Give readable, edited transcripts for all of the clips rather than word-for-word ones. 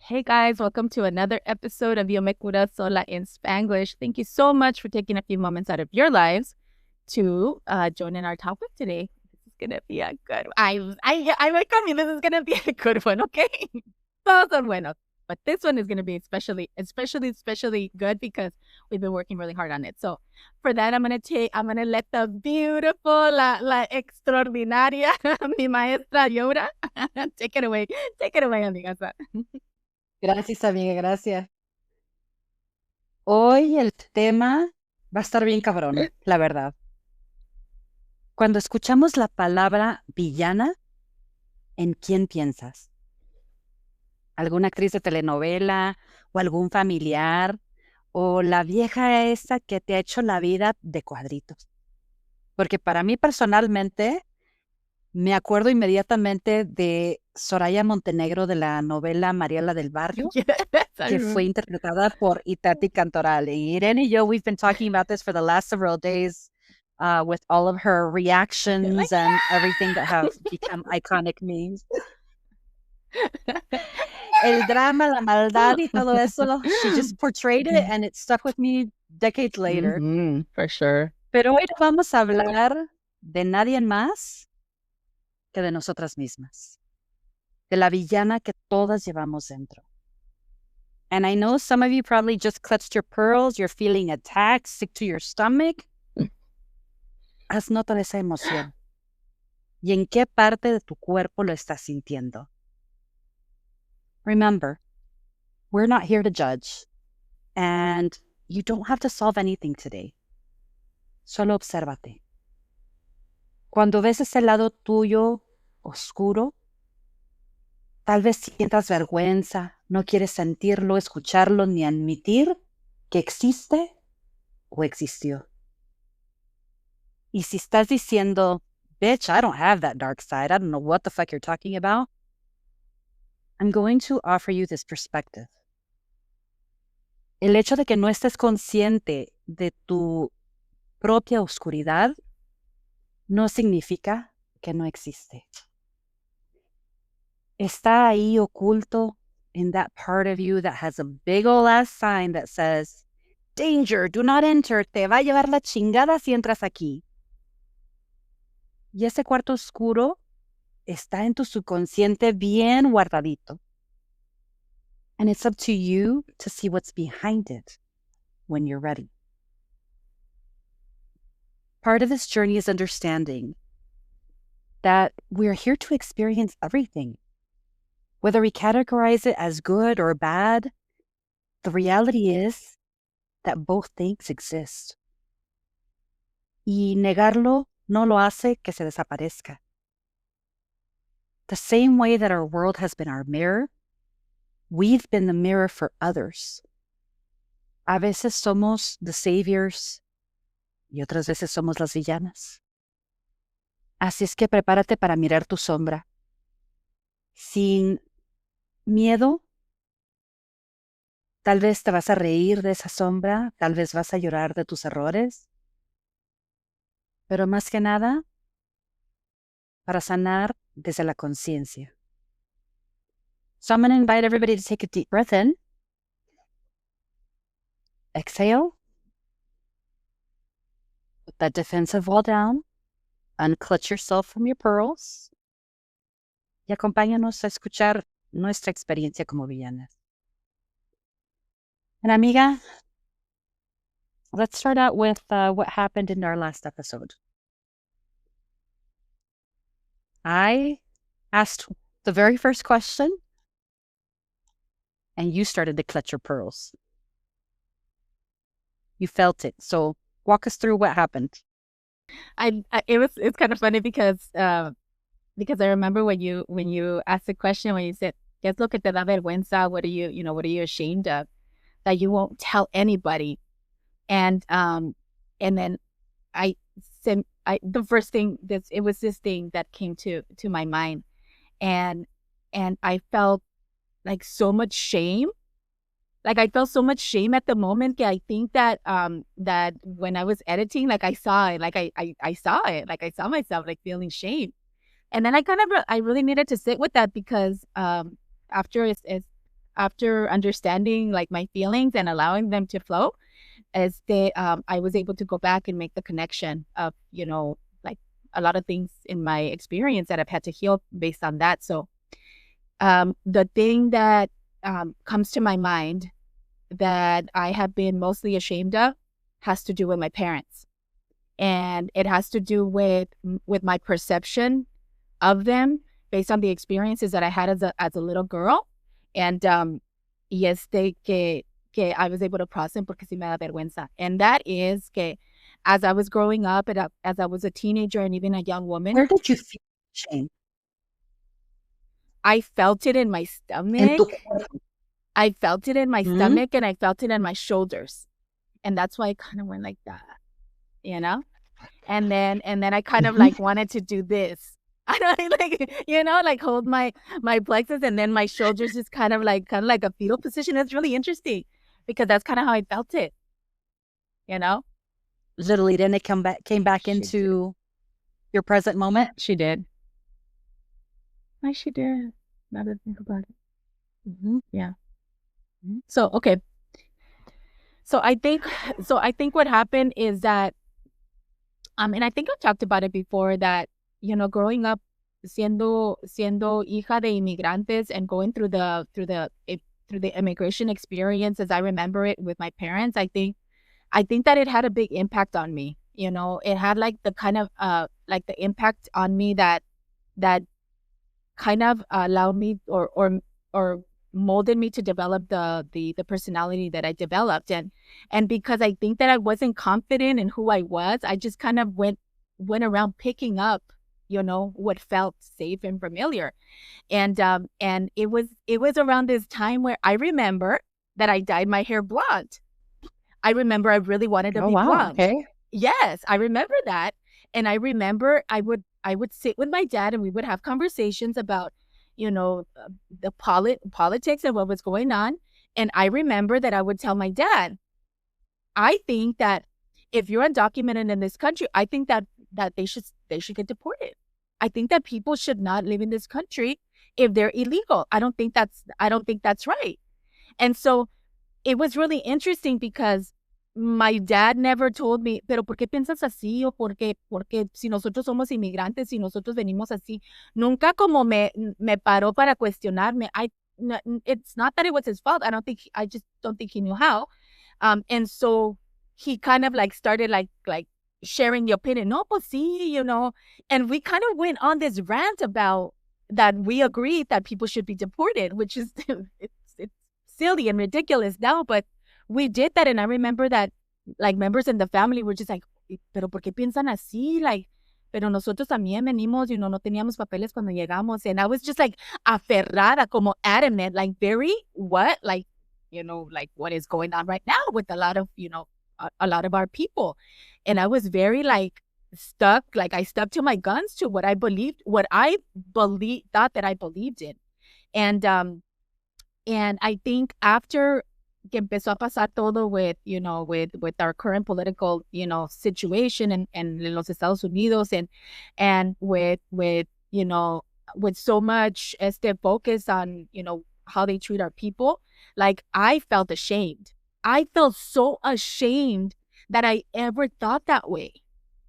Hey guys, welcome to another episode of Yo Me Cura Sola in Spanglish. Thank you so much for taking a few moments out of your lives to join in our topic today. This is gonna be a good one. I welcome you. This is gonna be a good one, okay? Todos son buenos. But this one is gonna be especially good because we've been working really hard on it. So for that, I'm gonna let the beautiful, la extraordinaria, mi maestra Yora, take it away, amiga. Gracias, amiga, gracias. Hoy el tema va a estar bien cabrón, la verdad. Cuando escuchamos la palabra villana, ¿en quién piensas? ¿Alguna actriz de telenovela o algún familiar o la vieja esa que te ha hecho la vida de cuadritos? Porque para mí personalmente me acuerdo inmediatamente de Soraya Montenegro de la novela Mariela del Barrio, que fue interpretada por Itati Cantoral. Y Irene y yo, we've been talking about this for the last several days with all of her reactions and everything that have become iconic memes. El drama, la maldad y todo eso, she just portrayed it and it stuck with me decades later. For sure. Pero hoy vamos a hablar de nadie más que de nosotras mismas, de la villana que todas llevamos dentro. And I know some of you probably just clutched your pearls, you're feeling attacked, sick to your stomach. Haz nota de esa emoción. ¿Y en qué parte de tu cuerpo lo estás sintiendo? Remember, we're not here to judge, and you don't have to solve anything today. Solo obsérvate. Cuando ves ese lado tuyo oscuro, tal vez sientas vergüenza, no quieres sentirlo, escucharlo, ni admitir que existe o existió. Y si estás diciendo, bitch, I don't have that dark side, I don't know what the fuck you're talking about, I'm going to offer you this perspective. El hecho de que no estés consciente de tu propia oscuridad no significa que no existe. Está ahí oculto in that part of you that has a big ol' ass sign that says, danger, do not enter, te va a llevar la chingada si entras aquí. Y ese cuarto oscuro está en tu subconsciente bien guardadito. And it's up to you to see what's behind it when you're ready. Part of this journey is understanding that we're here to experience everything. Whether we categorize it as good or bad, the reality is that both things exist. Y negarlo no lo hace que se desaparezca. The same way that our world has been our mirror, we've been the mirror for others. A veces somos the saviors y otras veces somos las villanas. Así es que prepárate para mirar tu sombra. Sin miedo, tal vez te vas a reír de esa sombra, tal vez vas a llorar de tus errores, pero más que nada, para sanar desde la conciencia. So I'm going to invite everybody to take a deep breath in. Exhale. Put that defensive wall down. Unclutch yourself from your pearls. Y acompáñanos a escuchar nuestra experiencia como villanas. And amiga, let's start out with what happened in our last episode. I asked the very first question, and you started to clutch your pearls. You felt it. So walk us through what happened. It's kind of funny because I remember when you asked the question, when you said, ¿Qué es lo que te da vergüenza? What are you ashamed of that you won't tell anybody? And then the first thing it was this thing that came to my mind, and I felt like so much shame. Like I felt so much shame at the moment. I think that that when I was editing, like I saw it, like I saw it, like I saw myself like feeling shame. And then I really needed to sit with that because after after understanding like my feelings and allowing them to flow, I was able to go back and make the connection of, like a lot of things in my experience that I've had to heal based on that. So the thing that comes to my mind that I have been mostly ashamed of has to do with my parents. And it has to do with my perception of them based on the experiences that I had as a little girl. And que I was able to process porque sí me da vergüenza. And that is que as I was growing up and as I was a teenager and even a young woman, Where did you feel shame? I felt it in my En stomach. tu cuerpo. I felt it in my Mm. stomach and I felt it in my shoulders. And that's why I kind of went like that, you know? And then I kind of Mhm. like wanted to do this. I don't like, like hold my plexus and then my shoulders just kind of like a fetal position. It's really interesting because that's kind of how I felt it, you know? Literally, then it came back She did. into your present moment. She did. Why she did. Now that I think about it. Mhm. Yeah. So, okay. So I think what happened is that, and I think I've talked about it before that, growing up siendo hija de inmigrantes and going through the immigration experience as I remember it with my parents, I think that it had a big impact on me. It had like the kind of like the impact on me that kind of allowed me or molded me to develop the personality that I developed. And because I think that I wasn't confident in who I was, I just kind of went around picking up, what felt safe and familiar. And it was around this time where I remember that I dyed my hair blonde. I remember I really wanted to Oh, be wow. blonde. Okay. Yes, I remember that. And I remember I would sit with my dad and we would have conversations about, the politics and what was going on. And I remember that I would tell my dad, I think that if you're undocumented in this country, I think that they should get deported. I think that people should not live in this country if they're illegal. I don't think that's right. And so it was really interesting because my dad never told me, pero ¿por qué piensas así? O porque si nosotros somos inmigrantes, si nosotros venimos así, nunca como me paró para cuestionarme. It's not that it was his fault. I just don't think he knew how. And so he kind of like started like sharing the opinion. No, pues sí, and we kind of went on this rant about that we agreed that people should be deported, which is it's silly and ridiculous now, but we did that. And I remember that like members in the family were just like, pero ¿por qué piensan así? Like, pero nosotros también venimos, no teníamos papeles cuando llegamos. And I was just like aferrada, como adamant, like very what? Like, like what is going on right now with a lot of, a lot of our people. And I was very like stuck, like I stuck to my guns to what I thought that I believed in. And I think after que empezó a pasar todo with, with our current political, situation and in los Estados Unidos and with, with so much focus on, how they treat our people, like I felt ashamed. I felt so ashamed that I ever thought that way,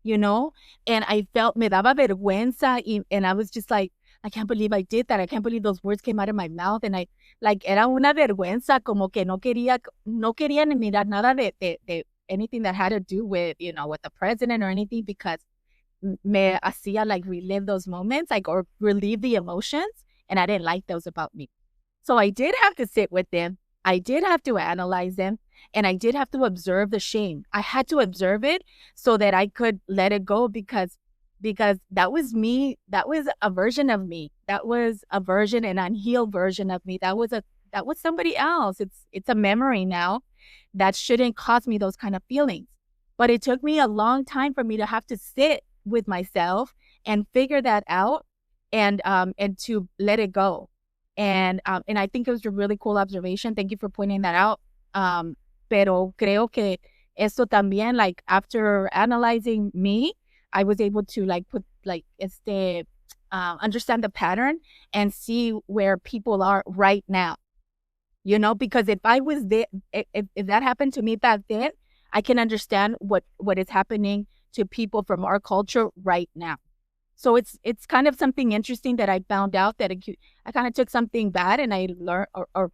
and I felt me daba vergüenza and I was just like, I can't believe I did that. I can't believe those words came out of my mouth. And era una vergüenza, como que no quería ni mirar nada de anything that had to do with, with the president or anything, because me hacía like relive those moments, like, or relieve the emotions. And I didn't like those about me. So I did have to sit with them. I did have to analyze them. And I did have to observe the shame. I had to observe it so that I could let it go because that was me. That was a version of me. That was a version, an unhealed version of me. That was somebody else. It's a memory now that shouldn't cause me those kind of feelings. But it took me a long time for me to have to sit with myself and figure that out and to let it go. And I think it was a really cool observation. Thank you for pointing that out. Pero creo que esto también, like after analyzing me, I was able to like put like understand the pattern and see where people are right now, because if I was there, if that happened to me back then, I can understand what is happening to people from our culture right now. So it's kind of something interesting that I found out that I kind of took something bad and I learned or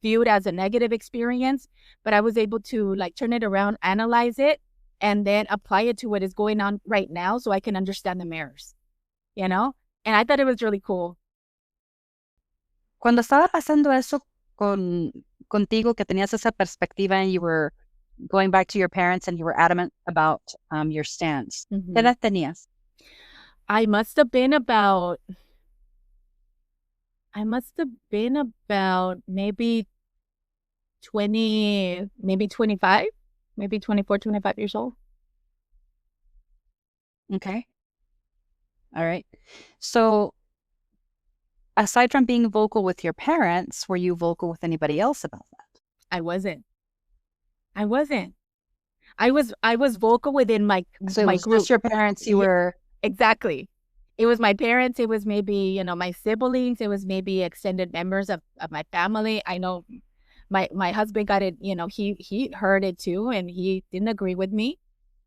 viewed as a negative experience, but I was able to like turn it around, analyze it, and then apply it to what is going on right now so I can understand the mirrors, you know? And I thought it was really cool. Cuando estaba pasando eso contigo, que tenías esa perspectiva and you were going back to your parents and you were adamant about your stance, ¿qué edad tenías? I must have been about maybe 20, maybe 25, maybe 24, 25 years old. Okay. All right. So aside from being vocal with your parents, were you vocal with anybody else about that? I wasn't. I was vocal within my So it my was group. just your parents you were... Exactly. It was my parents. It was maybe, my siblings. It was maybe extended members of my family. I know my husband got it, he heard it too, and he didn't agree with me.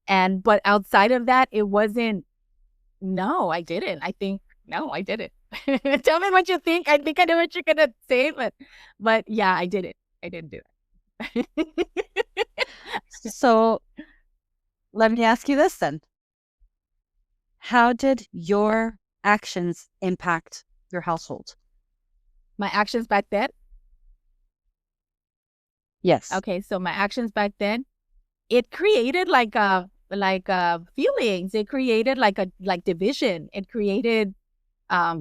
But outside of that, it wasn't, no, I didn't. I think, no, I didn't. Tell me what you think. I think I know what you're going to say, but yeah, I didn't. I didn't do it. So let me ask you this then. How did your actions impact your household? My actions back then? Yes. Okay, so my actions back then, it created like feelings. It created like division. It created I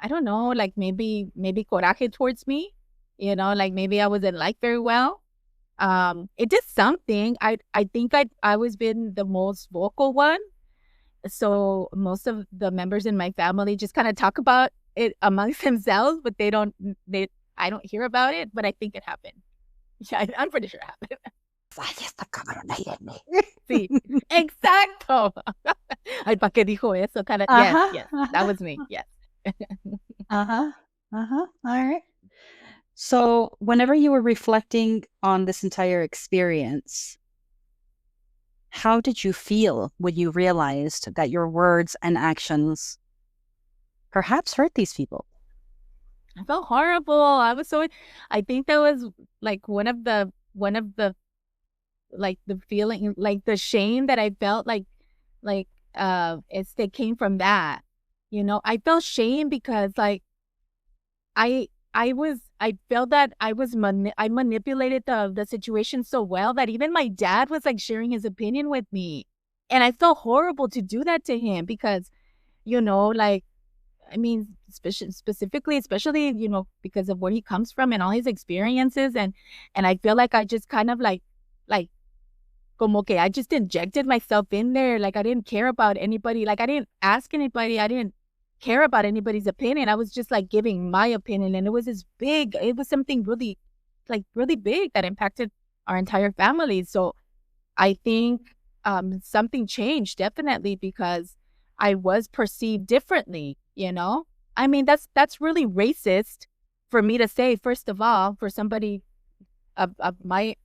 don't know, like maybe coraje towards me, like maybe I wasn't liked very well. It did something. I think I was been the most vocal one. So most of the members in my family just kind of talk about it amongst themselves, but I don't hear about it, but I think it happened. Yeah, I'm pretty sure it happened. Sí, exacto. Ay, ¿para qué dijo eso? Kind of, yes, that was me, yes. All right. So whenever you were reflecting on this entire experience, how did you feel when you realized that your words and actions perhaps hurt these people? I felt horrible. I think that was like one of the like the feeling, like the shame that I felt it came from that. I felt shame because like I felt that I manipulated the situation so well that even my dad was like sharing his opinion with me. And I felt horrible to do that to him because, like, I mean, specifically, especially, because of where he comes from and all his experiences. And I feel like I just kind of like, como que I just injected myself in there. Like I didn't care about anybody. Like I didn't ask anybody. I didn't care about anybody's opinion. I was just like giving my opinion. And it was something really, like really big that impacted our entire family. So I think something changed definitely because I was perceived differently, I mean, that's really racist for me to say, first of all, for somebody of my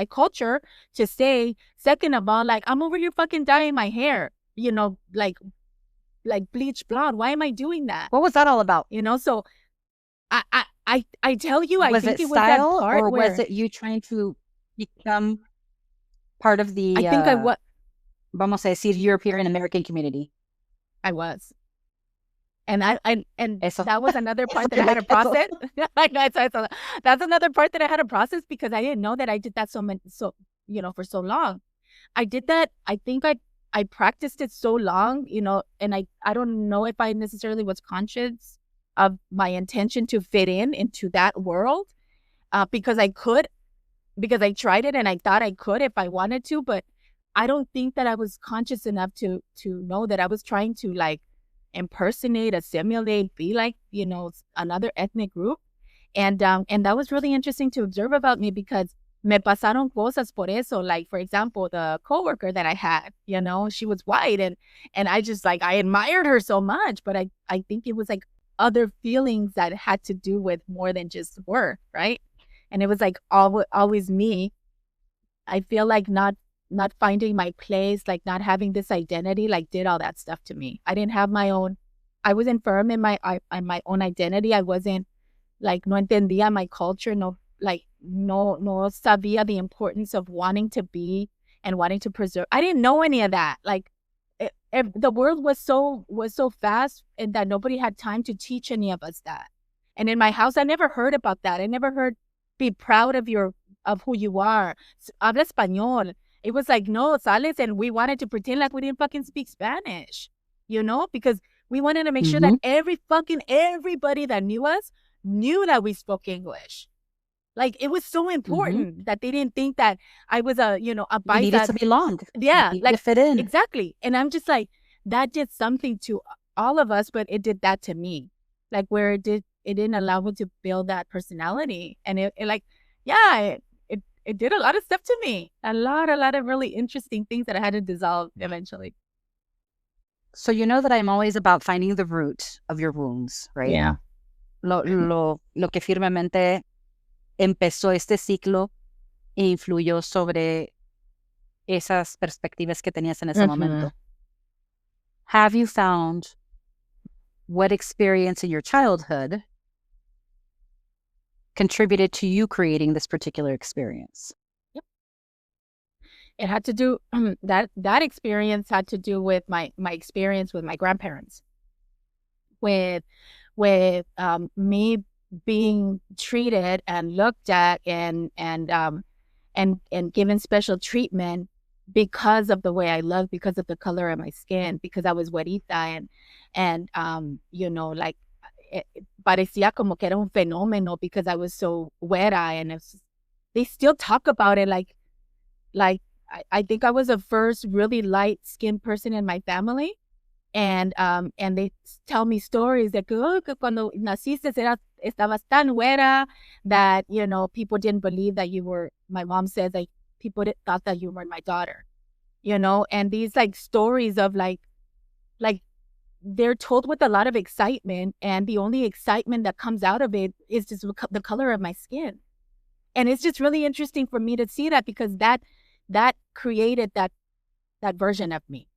culture to say. Second of all, like, I'm over here fucking dyeing my hair, like bleach blonde. Why am I doing that? What was that all about? So I tell you, I think it was style, that part or where, was it you trying to become part of the, I think I was, vamos a decir, European American community? I was. And Eso. that was another part that I had to process. I know, that's another part that I had to process because I didn't know that I did that for so long. I did that. I think I practiced it so long, and I don't know if I necessarily was conscious of my intention to fit into that world, because I tried it and I thought I could if I wanted to, but I don't think that I was conscious enough to know that I was trying to like impersonate, assimilate, be like, another ethnic group. And that was really interesting to observe about me because me pasaron cosas por eso. Like, for example, the coworker that I had, she was white and I just like, I admired her so much, but I think it was like other feelings that had to do with more than just work, right? And it was like always me. I feel like not finding my place, like not having this identity, like did all that stuff to me. I didn't have my own. I wasn't firm in my own identity. I wasn't like no entendía my culture, no like no sabía the importance of wanting to be and wanting to preserve. I didn't know any of that. Like the world was so fast and that nobody had time to teach any of us that. And in my house, I never heard about that. I never heard be proud of who you are. Habla español. It was like, no, sales, and we wanted to pretend like we didn't fucking speak Spanish, because we wanted to make sure that everybody that knew us knew that we spoke English. Like, it was so important that they didn't think that I was a You paisa. needed to belong. Yeah, You needed like to fit in. exactly. And I'm just like, that did something to all of us, but it did that to me. Like where it didn't allow me to build that personality. And it like, yeah, it did a lot of stuff to me. A lot of really interesting things that I had to dissolve eventually. So you know that I'm always about finding the root of your wounds, right? Yeah. Lo que firmemente empezó este ciclo e influyó sobre esas perspectivas que tenías en ese momento. Have you found what experience in your childhood contributed to you creating this particular experience? Yep. It had to do that experience had to do with my experience with my grandparents, with me being treated and looked at and given special treatment because of the way I look, because of the color of my skin, because I was güerita and like parecía como que era un fenómeno because I was so güera, and they still talk about it like I think I was the first really light skinned person in my family. And they tell me stories that que cuando naciste estabas tan güera that, people didn't believe that you were, my mom says, like, people thought that you were my daughter, and these like stories of like they're told with a lot of excitement, and the only excitement that comes out of it is just the color of my skin. And it's just really interesting for me to see that, because that created that version of me.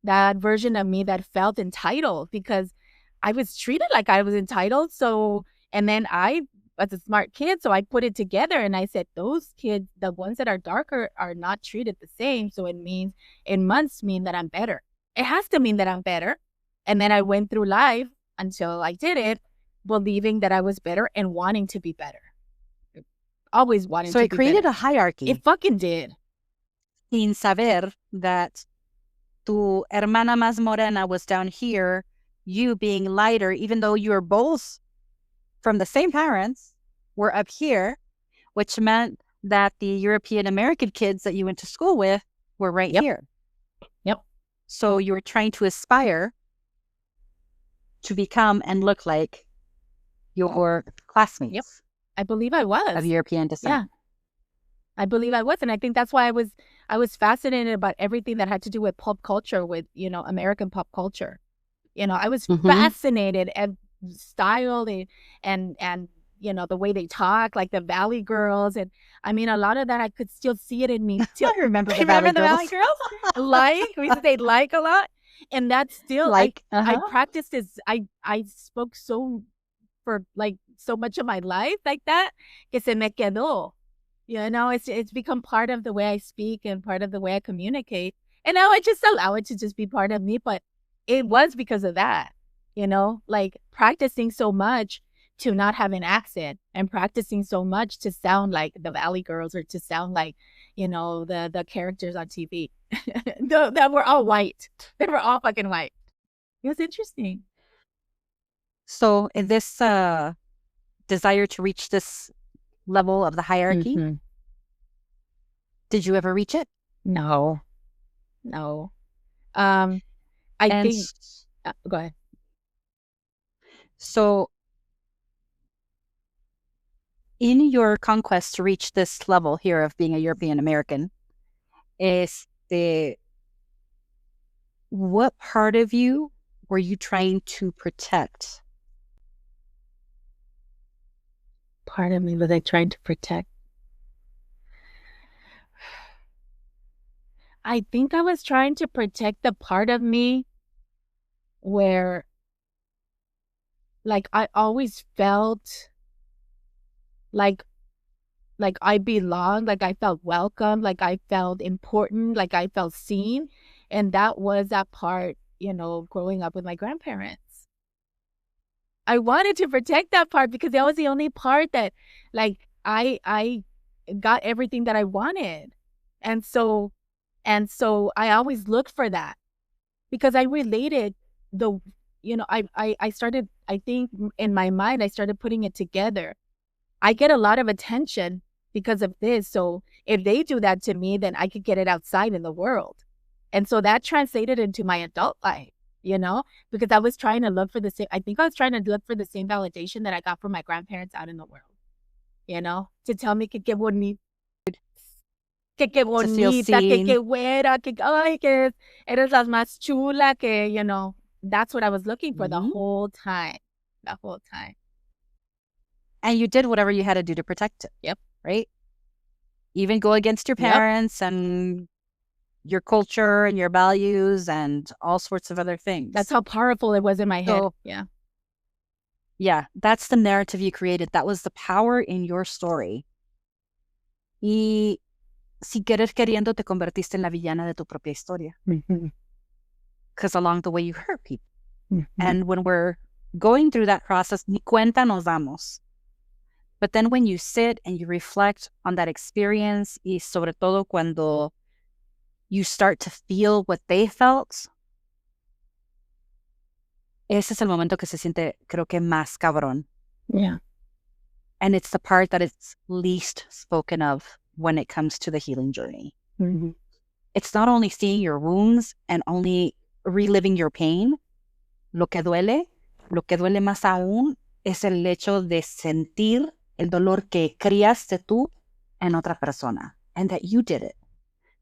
That version of me that felt entitled because I was treated like I was entitled. So, and then I was a smart kid, so I put it together and I said, those kids, the ones that are darker, are not treated the same. So it must mean that I'm better. It has to mean that I'm better. And then I went through life until I did it, believing that I was better and wanting to be better. Always wanting to be better. So it created a hierarchy. It fucking did. Sin saber that tu hermana más morena was down here, you being lighter, even though you were both from the same parents, were up here, which meant that the European American kids that you went to school with were right here. Yep. So you were trying to aspire to become and look like your classmates. Yep. I believe I was. Of European descent. Yeah. I believe I was. And I think that's why I was fascinated about everything that had to do with pop culture, with, American pop culture. I was fascinated at style and the way they talk, like the Valley Girls. And I mean, a lot of that, I could still see it in me. I remember the Valley Girls. We used to say like a lot. And that's still, I practiced this. I spoke for like so much of my life like that, que se me quedó. It's become part of the way I speak and part of the way I communicate. And now I just allow it to just be part of me. But it was because of that, like practicing so much to not have an accent, and practicing so much to sound like the Valley Girls, or to sound like, the characters on TV that were all white. They were all fucking white. It was interesting. So in this desire to reach this level of the hierarchy, did you ever reach it? No. I think go ahead. So in your conquest to reach this level here of being a European American, what part of you were you trying to protect part of me was I trying to protect? I think I was trying to protect the part of me where, like, I always felt like I belonged, like I felt welcome, like I felt important, like I felt seen. And that was that part, growing up with my grandparents. I wanted to protect that part because that was the only part that, like, I got everything that I wanted. And so I always looked for that because I related the I started, I think in my mind I started putting it together. I get a lot of attention because of this. So if they do that to me, then I could get it outside in the world. And so that translated into my adult life, because I was trying to look for the same, I think I was trying to look for the same validation that I got from my grandparents out in the world, to tell me que qué bonita, que qué To feel bonita, que seen. qué güera, que, ay, que eres la más chula, que, that's what I was looking for the Mhm. whole time, the whole time. And you did whatever you had to do to protect it. Yep. Right? Even go against your Yep. parents and your culture and your values and all sorts of other things. That's how powerful it was in my head. So, Yeah. yeah, that's the narrative you created. That was the power in your story. Y sin querer queriendo te convertiste en la villana de tu propia historia. Because along the way you hurt people. And when we're going through that process, ni cuenta nos damos. But then when you sit and you reflect on that experience, y sobre todo cuando you start to feel what they felt, ese es el momento que se siente, creo que más cabrón. Yeah. And it's the part that is least spoken of when it comes to the healing journey. Mm-hmm. It's not only seeing your wounds and only reliving your pain. Lo que duele más aún es el hecho de sentir el dolor que criaste tú en otra persona, and that you did it,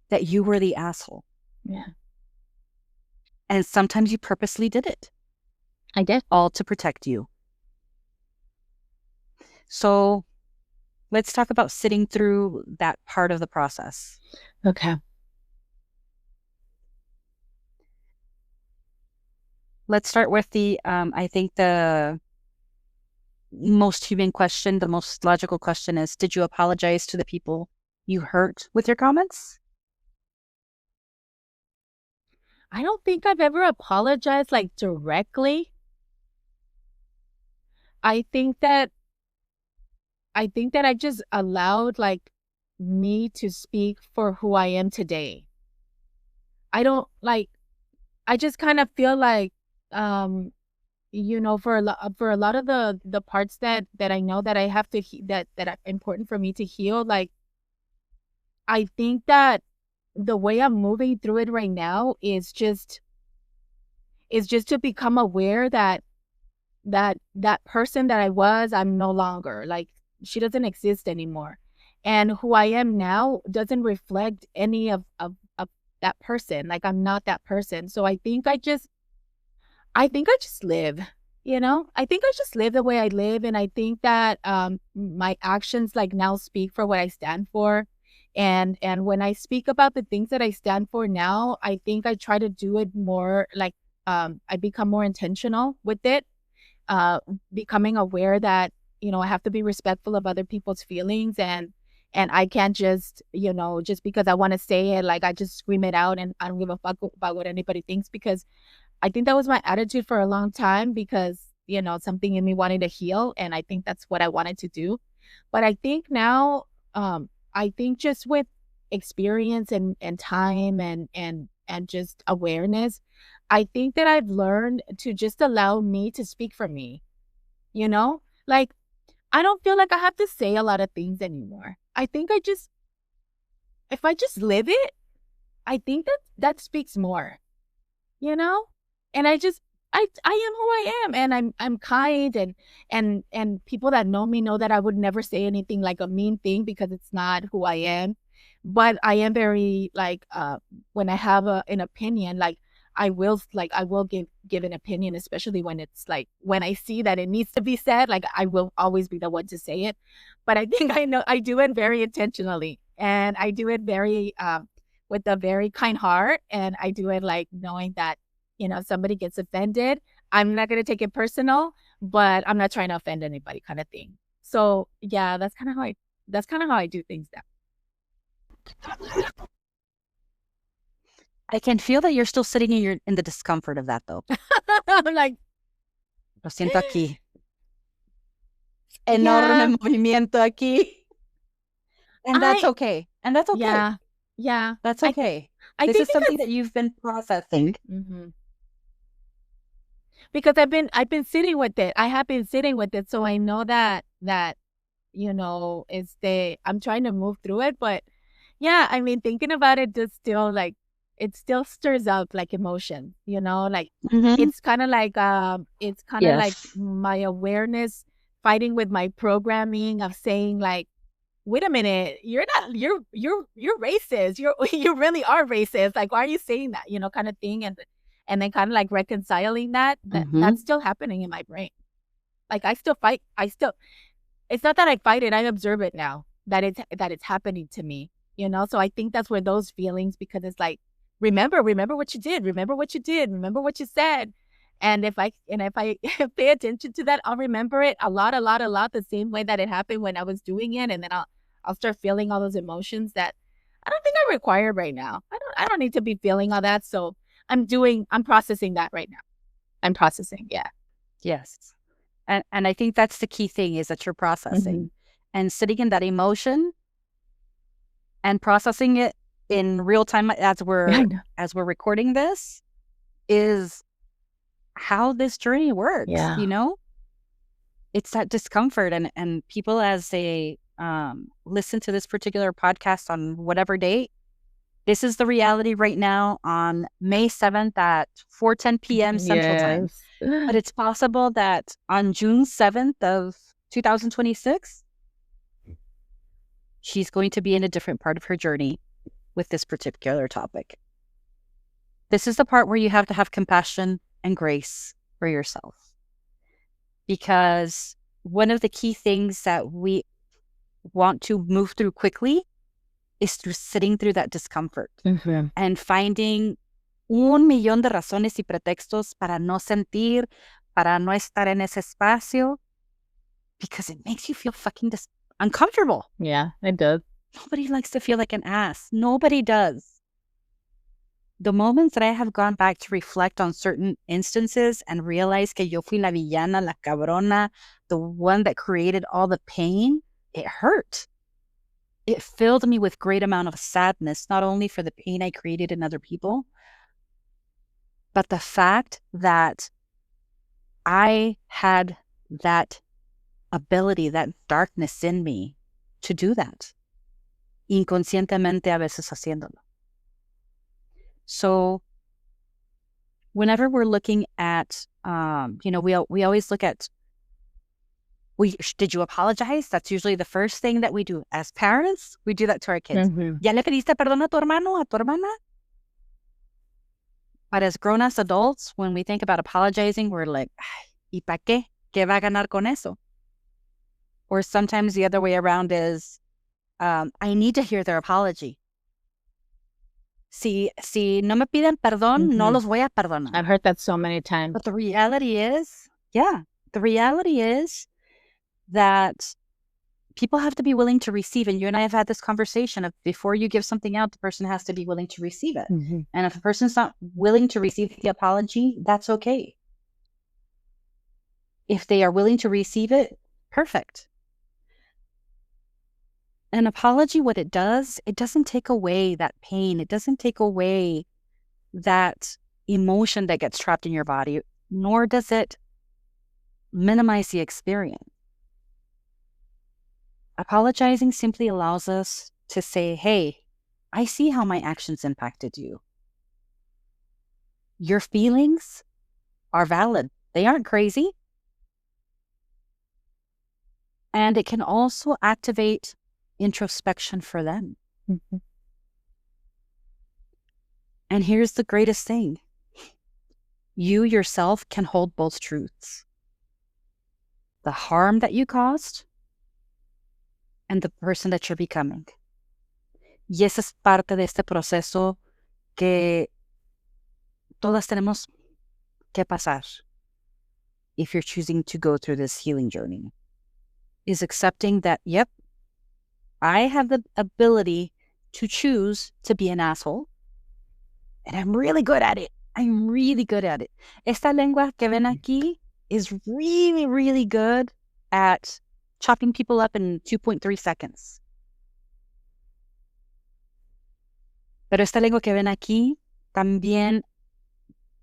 that you were the asshole. Yeah. And sometimes you purposely did it. I did. All to protect you. So let's talk about sitting through that part of the process. Okay. Let's start with I think the most human question, the most logical question is, did you apologize to the people you hurt with your comments? I don't think I've ever apologized like directly. I think that I just allowed like me to speak for who I am today. I don't like, I just kind of feel like, for a lot of the parts that I know that I have to that are important for me to heal, like I think that the way I'm moving through it right now is just to become aware that that person that I was, I'm no longer, like she doesn't exist anymore, and who I am now doesn't reflect any of that person. Like I'm not that person. So I think I just live, I think I just live the way I live. And I think that my actions like now speak for what I stand for. And when I speak about the things that I stand for now, I think I try to do it more like I become more intentional with it, becoming aware that, I have to be respectful of other people's feelings, and I can't just, just because I want to say it, like I just scream it out and I don't give a fuck about what anybody thinks, because I think that was my attitude for a long time, because, something in me wanted to heal. And I think that's what I wanted to do. But I think now, I think just with experience and time and just awareness, I think that I've learned to just allow me to speak for me, like I don't feel like I have to say a lot of things anymore. I think if I just live it, I think that speaks more, and I am who I am, and I'm kind, and people that know me know that I would never say anything like a mean thing, because it's not who I am. But I am very like when I have an opinion, like I will give an opinion, especially when it's like when I see that it needs to be said, like I will always be the one to say it. But I think I know I do it very intentionally, and I do it very with a very kind heart, and I do it like knowing that, you know, if somebody gets offended, I'm not gonna take it personal, but I'm not trying to offend anybody, kind of thing. So yeah, that's kind of how I do things now. I can feel that you're still sitting in the discomfort of that, though. I'm like, Lo siento aquí. Enorme movimiento aquí. And that's okay. And that's okay. Yeah. Yeah. That's okay. I This think is something that you've been processing. Because I've been sitting with it. I have been sitting with it. So I know that, you know, I'm trying to move through it. But yeah, I mean, thinking about it just still like, it still stirs up like emotion, you know, like it's kind of like, like my awareness fighting with my programming of saying like, wait a minute, you're not, you're racist. You really are racist. Like, why are you saying that? You know, kind of thing. And then kind of like reconciling that's still happening in my brain. Like I still fight. It's not that I fight it. I observe it now that it's happening to me, you know? So I think that's where those feelings, because it's like, remember what you did, remember what you did, remember what you said. And if I pay attention to that, I'll remember it a lot, the same way that it happened when I was doing it. And then I'll start feeling all those emotions that I don't think I require right now. I don't need to be feeling all that. So I'm processing that right now. I'm processing. Yeah. Yes. And I think that's the key thing, is that you're processing and sitting in that emotion and processing it in real time as we're recording this is how this journey works. Yeah. You know, it's that discomfort, and people, as they listen to this particular podcast on whatever date, this is the reality right now on May 7th at 4:10 p.m. Central Time. But it's possible that on June 7th of 2026, she's going to be in a different part of her journey with this particular topic. This is the part where you have to have compassion and grace for yourself. Because one of the key things that we want to move through quickly is through sitting through that discomfort and finding un millón de razones y pretextos para no sentir, para no estar en ese espacio, because it makes you feel fucking uncomfortable. Yeah, it does. Nobody likes to feel like an ass. Nobody does. The moments that I have gone back to reflect on certain instances and realized que yo fui la villana, la cabrona, the one that created all the pain, it hurt. It filled me with great amount of sadness, not only for the pain I created in other people, but the fact that I had that ability, that darkness in me to do that. Inconscientemente a veces haciéndolo. So whenever we're looking at, we always look at, did you apologize? That's usually the first thing that we do. As parents, we do that to our kids. ¿Ya le pediste perdón a tu hermano, a tu hermana? But as grown-ass adults, when we think about apologizing, we're like, ¿y pa' qué? ¿Qué va a ganar con eso? Or sometimes the other way around is, I need to hear their apology. Si no me piden perdón, no los voy a perdonar. I've heard that so many times. But the reality is that people have to be willing to receive. And you and I have had this conversation of, before you give something out, the person has to be willing to receive it. And if a person's not willing to receive the apology, that's okay. If they are willing to receive it, perfect. An apology, what it does, it doesn't take away that pain. It doesn't take away that emotion that gets trapped in your body, nor does it minimize the experience. Apologizing simply allows us to say, hey, I see how my actions impacted you. Your feelings are valid. They aren't crazy. And it can also activate introspection for them. And here's the greatest thing. you yourself can hold both truths. The harm that you caused and the person that you're becoming. Y esa es parte de este proceso que todas tenemos que pasar if you're choosing to go through this healing journey, is accepting that, yep, I have the ability to choose to be an asshole, and I'm really good at it. I'm really good at it. Esta lengua que ven aquí is really, really good at chopping people up in 2.3 seconds. Pero esta lengua que ven aquí también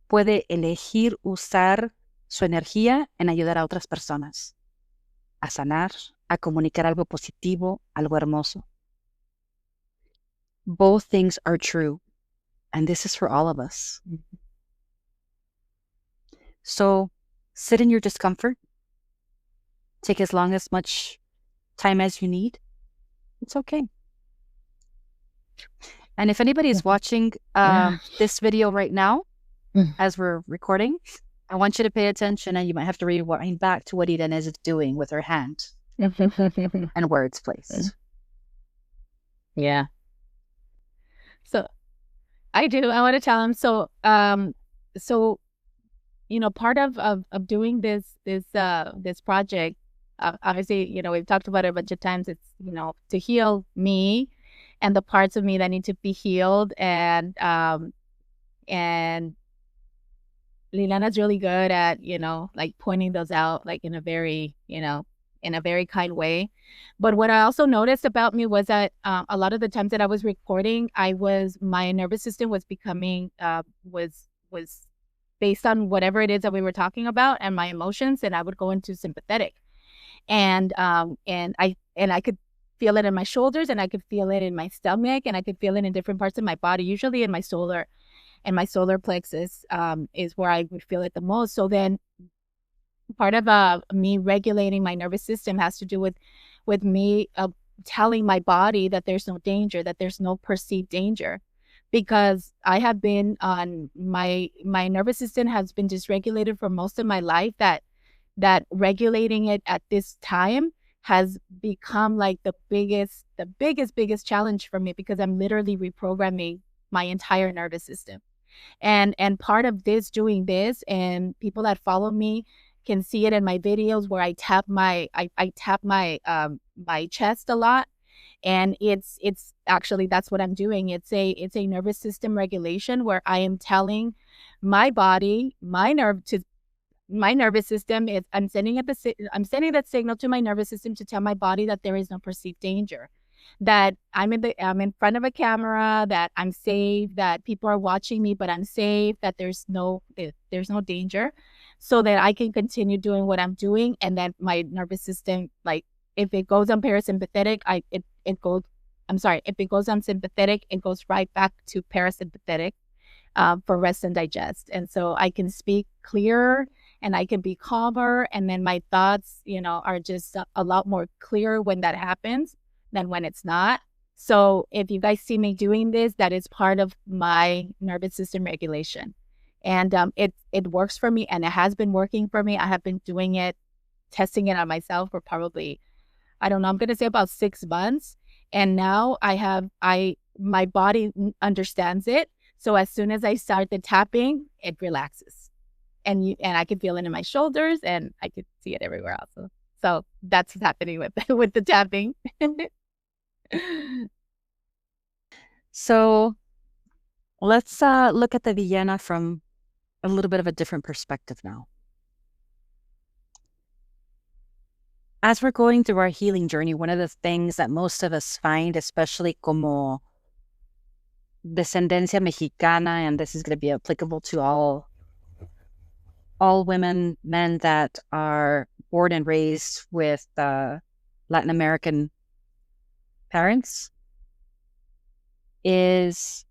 puede elegir usar su energía en ayudar a otras personas a sanar, a comunicar algo positivo, algo hermoso. Both things are true, and this is for all of us. So sit in your discomfort. Take as much time as you need. It's okay. And if anybody is watching this video right now, as we're recording, I want you to pay attention, and you might have to rewind back to what Eden is doing with her hand and where it's placed. Yeah. So I do. I want to tell him. So, part of doing this project, obviously, we've talked about it a bunch of times. It's, to heal me and the parts of me that need to be healed. And Liliana's really good at, like pointing those out, like in a very kind way. But what I also noticed about me was that a lot of the times that I was recording, my nervous system was becoming, was based on whatever it is that we were talking about and my emotions, and I would go into sympathetic. And I could feel it in my shoulders, and I could feel it in my stomach, and I could feel it in different parts of my body, usually in my solar plexus is where I would feel it the most. So then part of me regulating my nervous system has to do with me telling my body that there's no danger, that there's no perceived danger, because I have been on my nervous system has been dysregulated for most of my life, that regulating it at this time has become like the biggest challenge for me, because I'm literally reprogramming my entire nervous system. And part of doing this, and people that follow me can see it in my videos where I tap my my chest a lot. And it's actually, that's what I'm doing. It's a nervous system regulation where I am telling my body, my nervous system is, I'm sending that signal to my nervous system to tell my body that there is no perceived danger, that I'm in front of a camera, that I'm safe, that people are watching me, but I'm safe, that there's no danger, so that I can continue doing what I'm doing. And then my nervous system, like if it goes on parasympathetic, if it goes on sympathetic, it goes right back to parasympathetic for rest and digest. And so I can speak clearer, and I can be calmer, and then my thoughts, are just a lot more clear when that happens than when it's not. So if you guys see me doing this, that is part of my nervous system regulation. And it works for me, and it has been working for me. I have been doing it, testing it on myself for probably, I don't know, I'm going to say about 6 months. And now my body understands it. So as soon as I start the tapping, it relaxes. And I can feel it in my shoulders, and I could see it everywhere also. So that's what's happening with the tapping. So let's look at the Villana from a little bit of a different perspective now. As we're going through our healing journey, one of the things that most of us find, especially como descendencia mexicana, and this is going to be applicable to all women, men that are born and raised with Latin American parents, is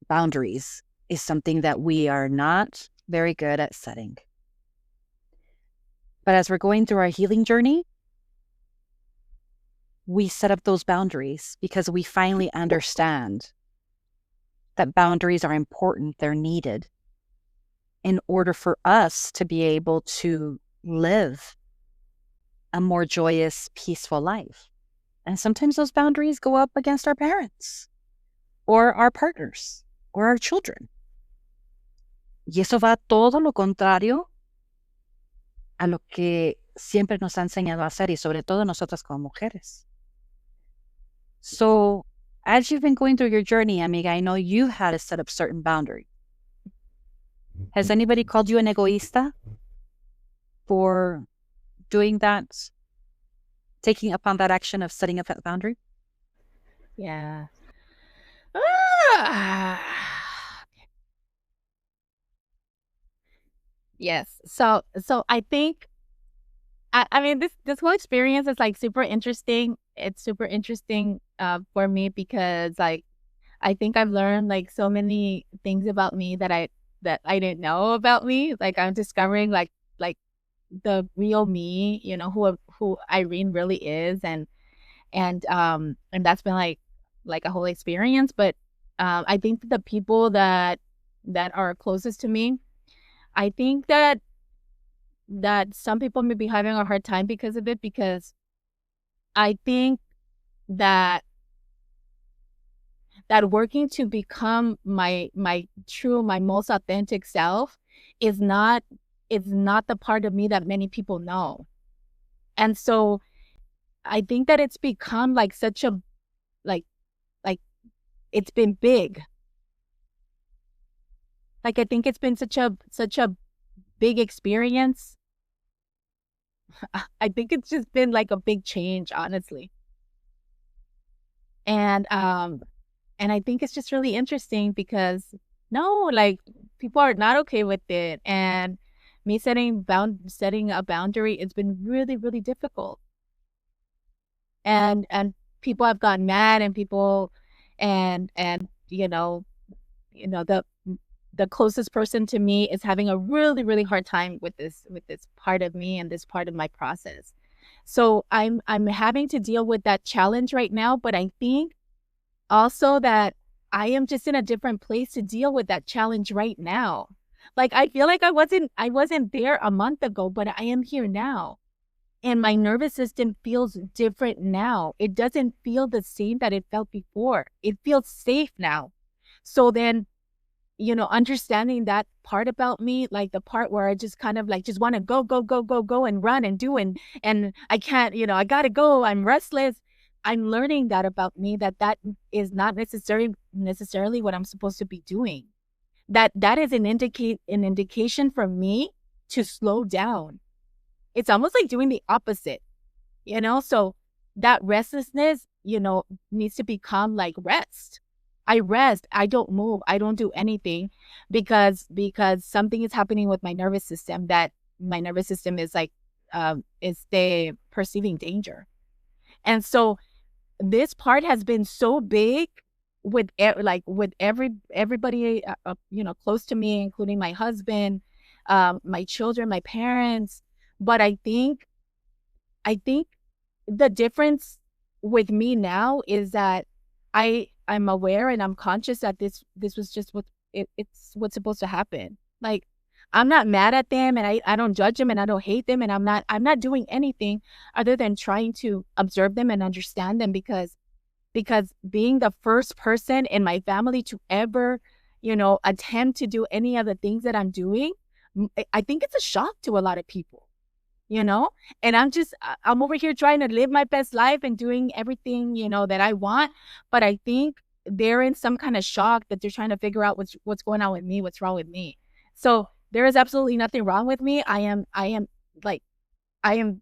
boundaries is something that we are not very good at setting. But as we're going through our healing journey, we set up those boundaries because we finally understand that boundaries are important, they're needed. in order for us to be able to live a more joyous, peaceful life. And sometimes those boundaries go up against our parents or our partners or our children. Y eso va todo lo contrario a lo que siempre nos ha enseñado a hacer, y sobre todo nosotras como mujeres. So, as you've been going through your journey, amiga, I know you had to set up certain boundaries. Has anybody called you an egoísta for doing that, taking upon that action of setting up that boundary? Yeah. Yes. So I think I mean this whole experience is like super interesting. It's super interesting for me because like I think I've learned like so many things about me that I didn't know about me. Like I'm discovering like the real me, you know, who Irene really is, and that's been like a whole experience. But I think the people that are closest to me, I think that some people may be having a hard time because of it, because I think that working to become my true, my most authentic self is not the part of me that many people know. And so I think that it's become like such a like like it's been big. Like I think it's been such a big experience. I think it's just been like a big change, honestly. And I think it's just really interesting because no, like people are not okay with it. And me setting a boundary, it's been really, really difficult. And people have gotten mad, and people and the closest person to me is having a really, really hard time with this part of me and this part of my process. So I'm having to deal with that challenge right now, but I think also that I am just in a different place to deal with that challenge right now. Like I feel like I wasn't there a month ago, but I am here now. And my nervous system feels different now. It doesn't feel the same that it felt before. It feels safe now. So then, understanding that part about me, like the part where I just kind of like just want to go, go, go, go, go and run and do and I can't, I gotta go. I'm restless. I'm learning that about me, that is not necessarily what I'm supposed to be doing. That is an indication for me to slow down. It's almost like doing the opposite, So that restlessness, needs to become like rest. I rest. I don't move. I don't do anything because something is happening with my nervous system, that my nervous system is like is they perceiving danger. And so this part has been so big with with everybody close to me, including my husband, my children, my parents. But I think the difference with me now is that I'm aware and I'm conscious that this was just it's what's supposed to happen. Like I'm not mad at them, and I don't judge them, and I don't hate them, and I'm not doing anything other than trying to observe them and understand them, because being the first person in my family to ever, attempt to do any of the things that I'm doing, I think it's a shock to a lot of people, and I'm over here trying to live my best life and doing everything, that I want. But I think they're in some kind of shock that they're trying to figure out what's going on with me, what's wrong with me. So there is absolutely nothing wrong with me. Like, I am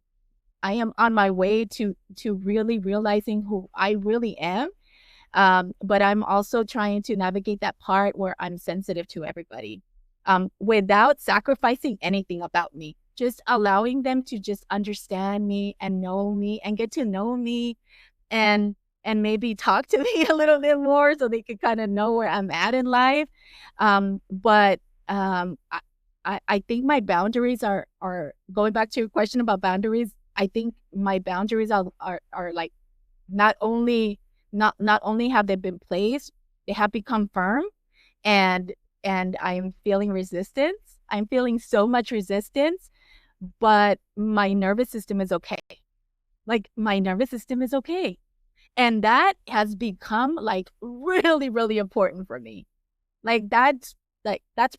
I am on my way to really realizing who I really am. But I'm also trying to navigate that part where I'm sensitive to everybody, without sacrificing anything about me. Just allowing them to just understand me and know me and get to know me, and maybe talk to me a little bit more so they can kind of know where I'm at in life. But I think my boundaries are going back to your question about boundaries. I think my boundaries are like not only not only have they been placed, they have become firm, and I'm feeling resistance. I'm feeling so much resistance, but my nervous system is okay. Like, my nervous system is okay. And that has become like really, really important for me. Like, that's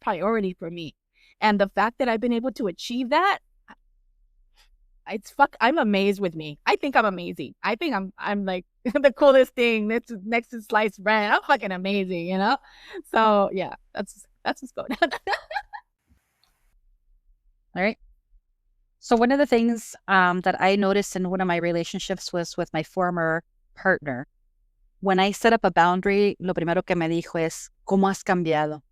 priority for me. And the fact that I've been able to achieve that, I'm amazed with me. I think I'm amazing. I think I'm like the coolest thing next to sliced bread. I'm fucking amazing, you know? So yeah, that's what's going on. All right. So one of the things that I noticed in one of my relationships was with my former partner. When I set up a boundary, lo primero que me dijo es, ¿cómo has cambiado?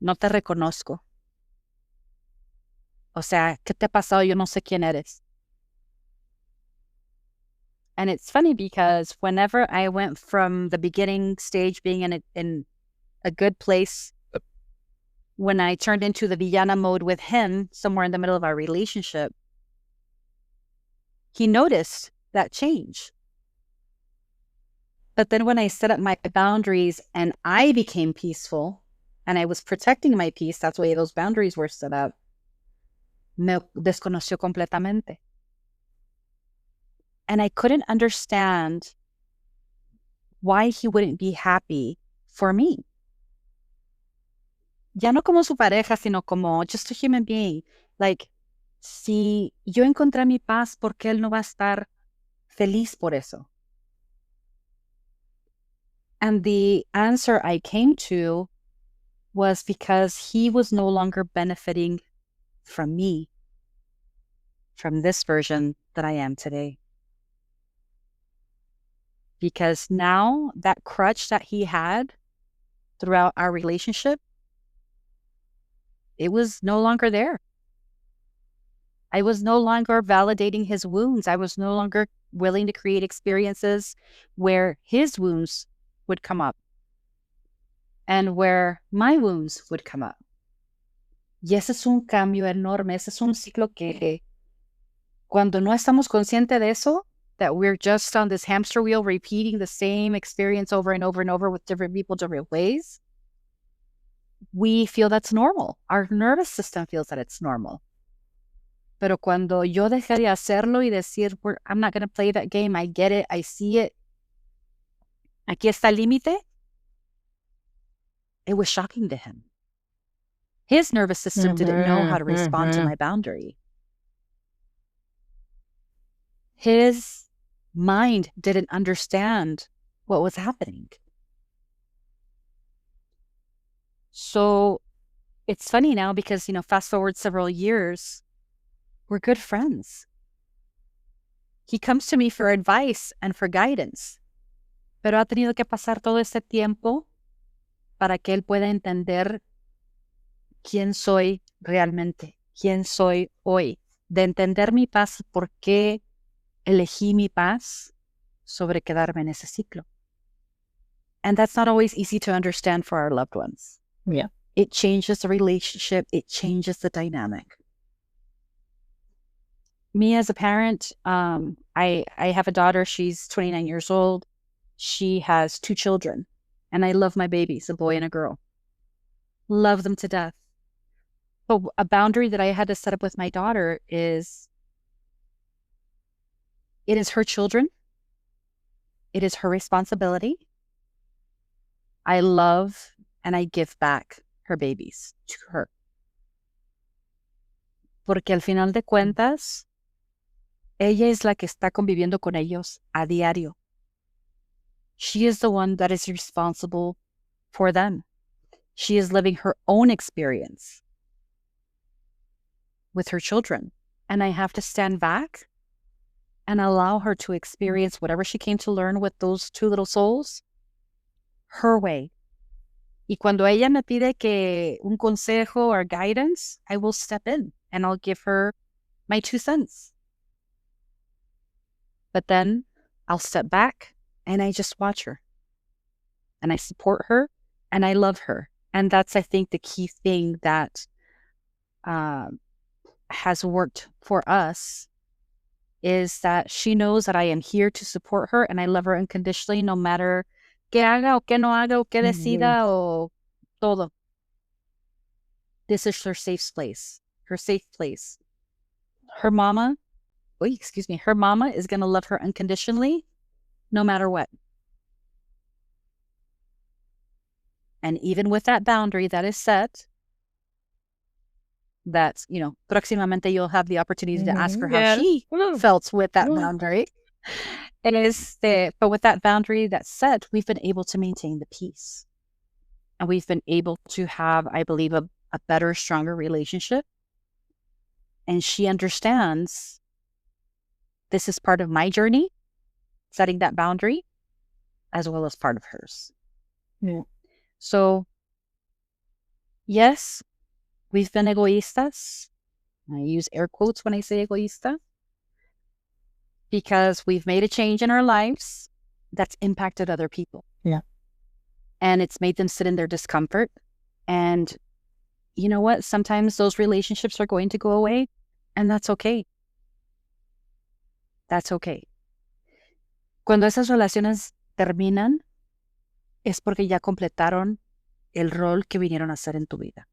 No te reconozco. O sea, ¿qué te ha pasado? Yo no sé quién eres. And it's funny because whenever I went from the beginning stage being in a good place, when I turned into the Villana mode with him somewhere in the middle of our relationship, he noticed that change. But then when I set up my boundaries and I became peaceful and I was protecting my peace, that's why those boundaries were set up, me desconoció completamente. And I couldn't understand why he wouldn't be happy for me. Ya no como su pareja, sino como just a human being. Like, si yo encontré mi paz, ¿por qué él no va a estar feliz por eso? And the answer I came to was because he was no longer benefiting from me, from this version that I am today. Because now that crutch that he had throughout our relationship, it was no longer there. I was no longer validating his wounds. I was no longer willing to create experiences where his wounds would come up and where my wounds would come up. Y ese es un cambio enorme. Ese es un ciclo que cuando no estamos conscientes de eso, that we're just on this hamster wheel repeating the same experience over and over and over with different people, different ways, we feel that's normal. Our nervous system feels that it's normal. Pero cuando yo dejé de hacerlo y decir, I'm not going to play that game, I get it, I see it, aquí está el límite, it was shocking to him. His nervous system didn't know how to respond to my boundary. His mind didn't understand what was happening. So it's funny now because, fast forward several years, we're good friends. He comes to me for advice and for guidance, pero ha tenido que pasar todo este tiempo para que él pueda entender quién soy realmente, quién soy hoy, de entender mi paz, por qué elegí mi paz sobre quedarme en ese ciclo. And that's not always easy to understand for our loved ones. Yeah. It changes the relationship. It changes the dynamic. Me as a parent, I have a daughter. She's 29 years old. She has 2 children. And I love my babies, a boy and a girl. Love them to death. But a boundary that I had to set up with my daughter is, it is her children. It is her responsibility. I love and I give back her babies to her. Porque al final de cuentas, ella es la que está conviviendo con ellos a diario. She is the one that is responsible for them. She is living her own experience with her children. And I have to stand back and allow her to experience whatever she came to learn with those 2 little souls, her way. Y cuando ella me pide que un consejo or guidance, I will step in and I'll give her my 2 cents. But then I'll step back and I just watch her. And I support her and I love her. And that's, I think, the key thing that has worked for us, is that she knows that I am here to support her and I love her unconditionally, no matter qué haga o qué no haga o qué decida o todo. This is her safe place. Her safe place. Her mama, her mama is going to love her unconditionally no matter what. And even with that boundary that is set, that, próximamente you'll have the opportunity to ask her how she felt with that boundary. But with that boundary that's set, we've been able to maintain the peace. And we've been able to have, I believe, a better, stronger relationship. And she understands this is part of my journey, setting that boundary, as well as part of hers. Yeah. So, yes, we've been egoístas. I use air quotes when I say egoísta, because we've made a change in our lives that's impacted other people. Yeah. And it's made them sit in their discomfort. And you know what? Sometimes those relationships are going to go away, and that's okay. That's okay. Cuando esas relaciones terminan, es porque ya completaron el rol que vinieron a hacer en tu vida.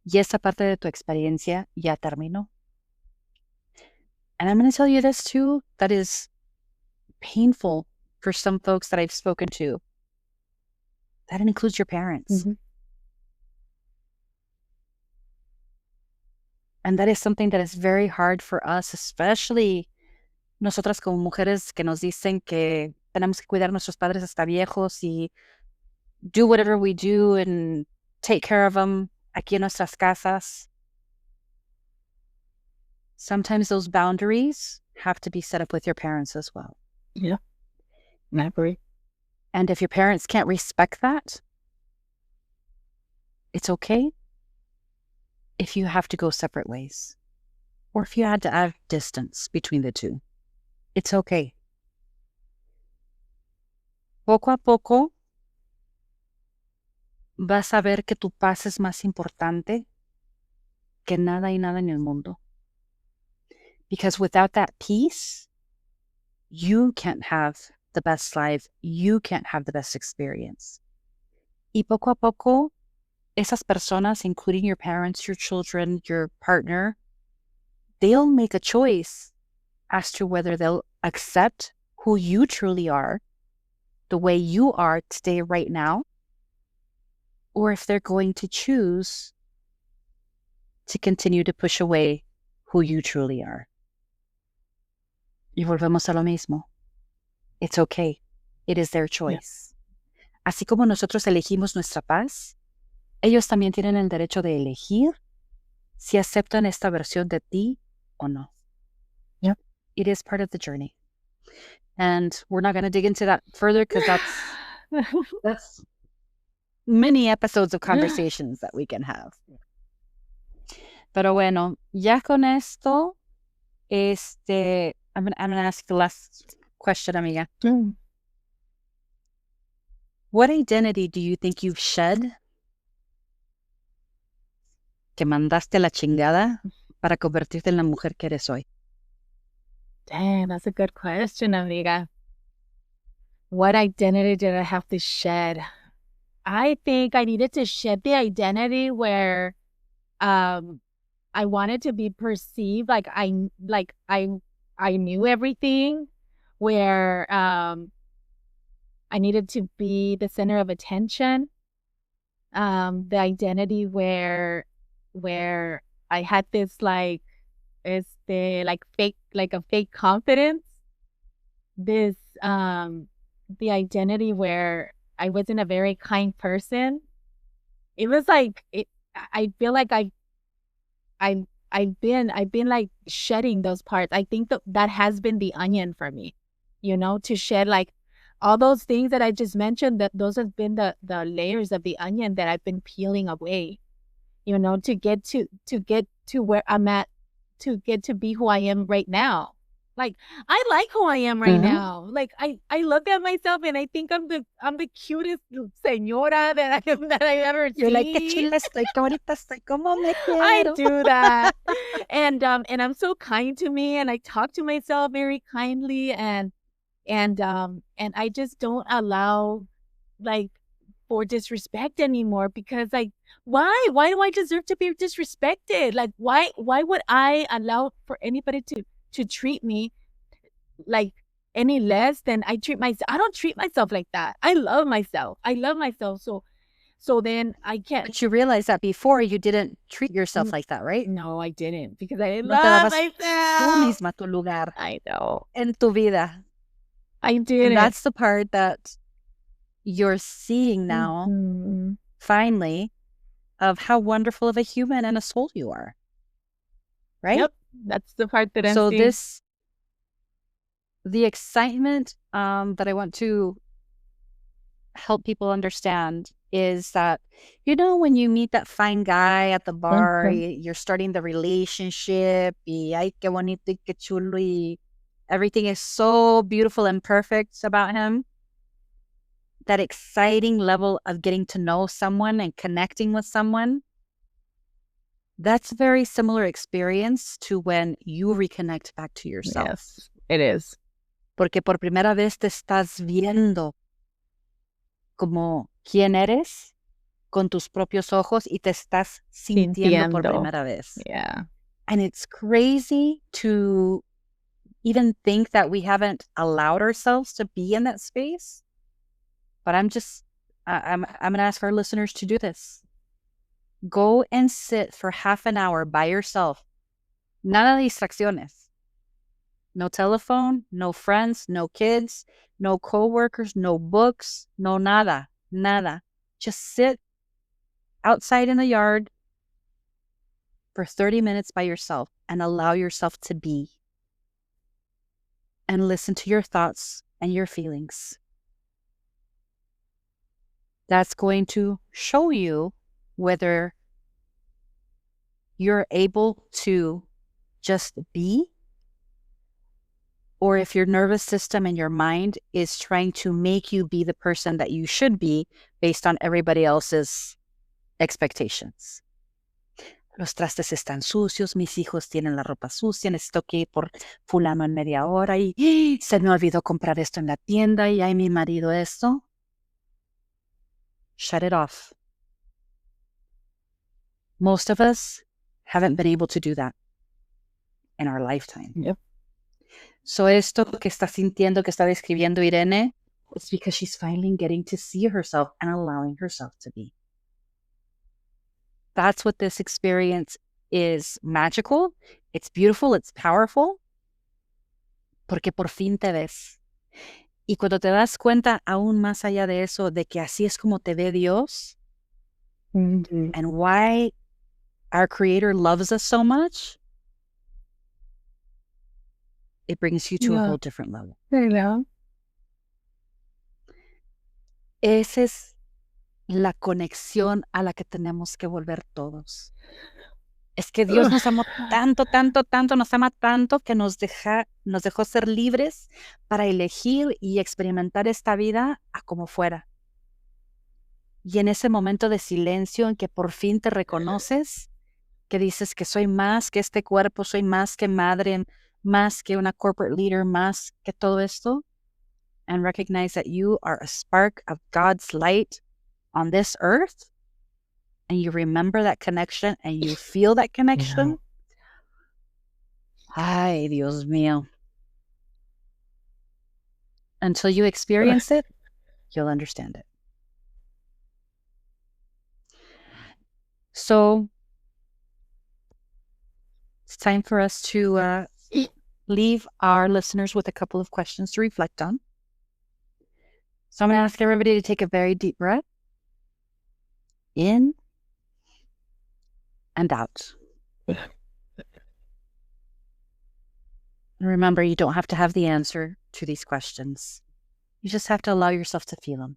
Y esa parte de tu experiencia ya terminó. And I'm going to tell you this too, that is painful for some folks that I've spoken to. That includes your parents. Mm-hmm. And that is something that is very hard for us, especially nosotras como mujeres que nos dicen que tenemos que cuidar a nuestros padres hasta viejos y do whatever we do and take care of them aquí en nuestras casas. Sometimes those boundaries have to be set up with your parents as well. Yeah, I agree. And if your parents can't respect that, it's okay if you have to go separate ways, or if you had to add distance between the two. It's okay. Poco a poco vas a ver que tu paz es más importante que nada y nada en el mundo. Because without that peace, you can't have the best life. You can't have the best experience. Y poco a poco, esas personas, including your parents, your children, your partner, they'll make a choice as to whether they'll accept who you truly are, the way you are today, right now, or if they're going to choose to continue to push away who you truly are. Y volvemos a lo mismo. It's okay. It is their choice. Yeah. Así como nosotros elegimos nuestra paz, ellos también tienen el derecho de elegir si aceptan esta versión de ti o no. Yep. It is part of the journey. And we're not going to dig into that further because that's many episodes of conversations that we can have. Pero bueno, ya con esto, I'm going to ask the last question, amiga. Mm. What identity do you think you've shed que mandaste a la chingada para convertirte en la mujer que eres hoy? Damn, that's a good question, amiga. What identity did I have to shed? I think I needed to shed the identity where I wanted to be perceived like I knew everything, where I needed to be the center of attention. The identity where I had this fake confidence. This the identity where I wasn't a very kind person. It was like I feel like I've been like shedding those parts. I think that has been the onion for me, to shed like all those things that I just mentioned, that those have been the layers of the onion that I've been peeling away, to get to where I'm at, to get to be who I am right now. Like, I like who I am right now. Like, I look at myself and I think I'm the cutest señora that I've ever seen. You're like, qué chula estoy, que ahorita estoy como me quiero. I do that. And I'm so kind to me, and I talk to myself very kindly, and I just don't allow like for disrespect anymore, because like, why do I deserve to be disrespected? Like, why would I allow for anybody to treat me like any less than I treat myself? I don't treat myself like that. I love myself. So then I can't. But you realize that before you didn't treat yourself like that, right? No, I didn't, because I didn't No te love dabas tú myself. misma tu lugar I know. en tu vida. I And didn't. that's the part that you're seeing now, finally, of how wonderful of a human and a soul you are. Right? Yep. That's the part that I'm So seeing. the excitement that I want to help people understand is that, when you meet that fine guy at the bar, you're starting the relationship, y ay, qué bonito y qué chulo, y everything is so beautiful and perfect about him. That exciting level of getting to know someone and connecting with someone, that's a very similar experience to when you reconnect back to yourself. Yes, it is. Porque por primera vez te estás viendo como quién eres con tus propios ojos y te estás sintiendo por primera vez. Yeah. And it's crazy to even think that we haven't allowed ourselves to be in that space. But I'm going to ask our listeners to do this. Go and sit for half an hour by yourself. Nada de distracciones. No telephone, no friends, no kids, no coworkers, no books, no nada, nada. Just sit outside in the yard for 30 minutes by yourself and allow yourself to be. And listen to your thoughts and your feelings. That's going to show you whether you're able to just be, or if your nervous system and your mind is trying to make you be the person that you should be based on everybody else's expectations. Los trastes están sucios, mis hijos tienen la ropa sucia, necesito que ir por fulano en media hora y se me olvidó comprar esto en la tienda y ay, mi marido esto. Shut it off. Most of us haven't been able to do that in our lifetime. Yep. So esto que está sintiendo, que está describiendo Irene, it's because she's finally getting to see herself and allowing herself to be. That's what this experience is. Magical. It's beautiful. It's powerful. Porque por fin te ves. Y cuando te das cuenta, aún más allá de eso, de que así es como te ve Dios, and why our Creator loves us so much, it brings you to a whole different level. Yeah. Esa es la conexión a la que tenemos que volver todos. Es que Dios nos amó tanto, tanto, tanto, nos ama tanto que nos dejó ser libres para elegir y experimentar esta vida a como fuera. Y en ese momento de silencio en que por fin te reconoces, que dices que soy más que este cuerpo, soy más que madre, más que una corporate leader, más que todo esto, and recognize that you are a spark of God's light on this earth, and you remember that connection and you feel that connection. Ay, Dios mío. Until you experience it, you'll understand it. So it's time for us to leave our listeners with a couple of questions to reflect on. So I'm going to ask everybody to take a very deep breath. In and out. And remember, you don't have to have the answer to these questions. You just have to allow yourself to feel them.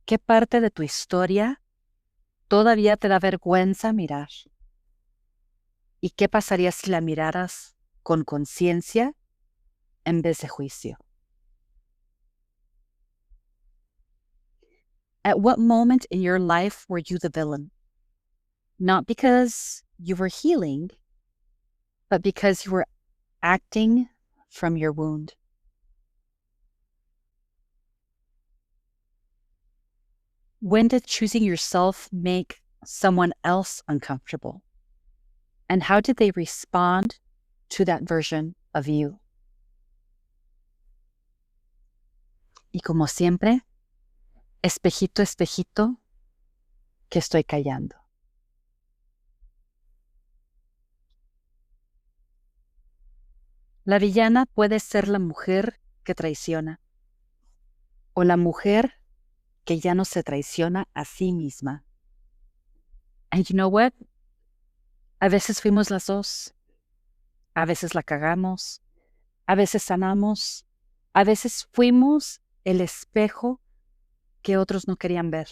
¿Qué parte de tu historia todavía te da vergüenza mirar? ¿Y qué pasaría si la miraras con conciencia en vez de juicio? At what moment in your life were you the villain? Not because you were healing, but because you were acting from your wound. When did choosing yourself make someone else uncomfortable? And how did they respond to that version of you? Y como siempre, espejito, espejito, que estoy callando. La villana puede ser la mujer que traiciona o la mujer que ya no se traiciona a sí misma. And you know what? A veces fuimos las dos. A veces la cagamos. A veces sanamos. A veces fuimos el espejo que otros no querían ver.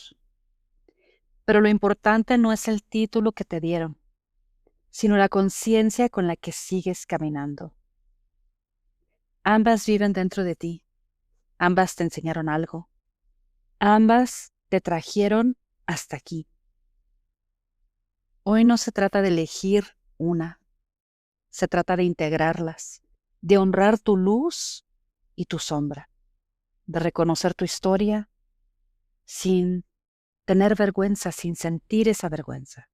Pero lo importante no es el título que te dieron, sino la conciencia con la que sigues caminando. Ambas viven dentro de ti. Ambas te enseñaron algo. Ambas te trajeron hasta aquí. Hoy no se trata de elegir una. Se trata de integrarlas, de honrar tu luz y tu sombra, de reconocer tu historia sin tener vergüenza, sin sentir esa vergüenza.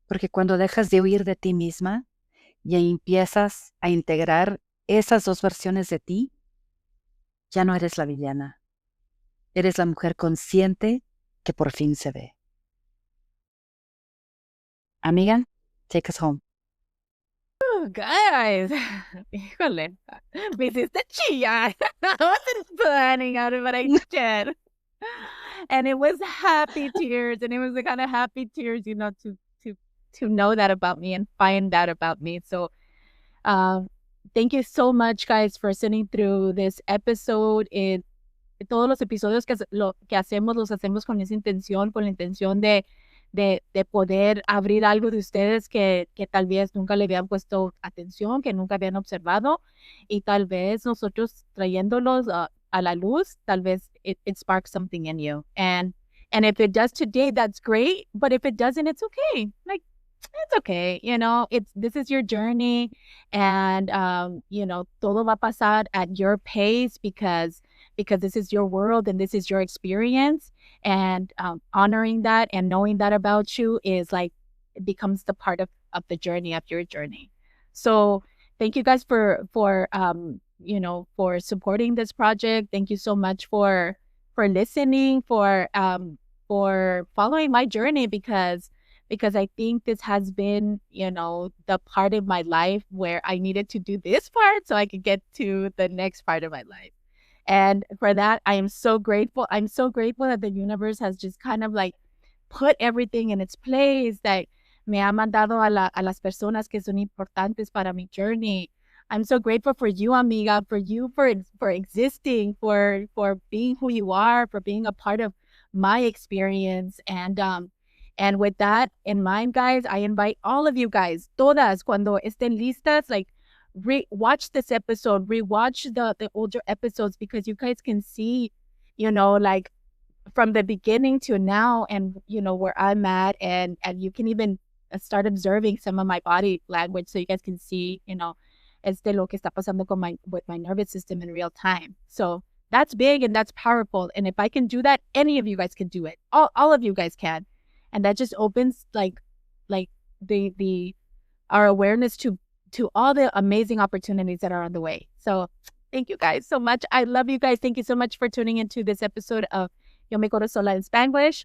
Porque cuando dejas de huir de ti misma y empiezas a integrar esas dos versiones de ti, ya no eres la villana. Eres la mujer consciente que por fin se ve. Amiga, take us home. Oh, guys, híjole, me hiciste chillar. I wasn't planning on it, but I did. And it was happy tears, and it was the kind of happy tears, you know, to know that about me and find that about me. So, thank you so much, guys, for sitting through this episode. Todos los episodios lo que hacemos, los hacemos con esa intención, con la intención de poder abrir algo de ustedes que tal vez nunca le habían puesto atención, que nunca habían observado, y tal vez nosotros trayéndolos a la luz, tal vez it sparks something in you. And if it does today, that's great. But if it doesn't, it's okay. Like, it's okay. You know, this is your journey, and you know, todo va a pasar at your pace because this is your world and this is your experience. And honoring that and knowing that about you is like, it becomes the part of the journey, of your journey. So thank you guys for you know, for supporting this project. Thank you so much for listening, for following my journey, because I think this has been, you know, the part of my life where I needed to do this part so I could get to the next part of my life. And for that, I am so grateful. I'm so grateful that the universe has just kind of like put everything in its place, that me ha mandado a las personas que son importantes para mi journey. I'm so grateful for you, amiga, for you, for existing, for being who you are, for being a part of my experience. And with that in mind, guys, I invite all of you guys, todas, cuando estén listas, like, watch this episode, rewatch the older episodes, because you guys can see, you know, like from the beginning to now, and you know where I'm at, and you can even start observing some of my body language, so you guys can see, you know, lo que está pasando with my nervous system in real time. So that's big and that's powerful. And if I can do that, any of you guys can do it. All of you guys can, and that just opens like our awareness to all the amazing opportunities that are on the way. So thank you guys so much. I love you guys. Thank you so much for tuning into this episode of Yo Me Quedo Sola in Spanglish.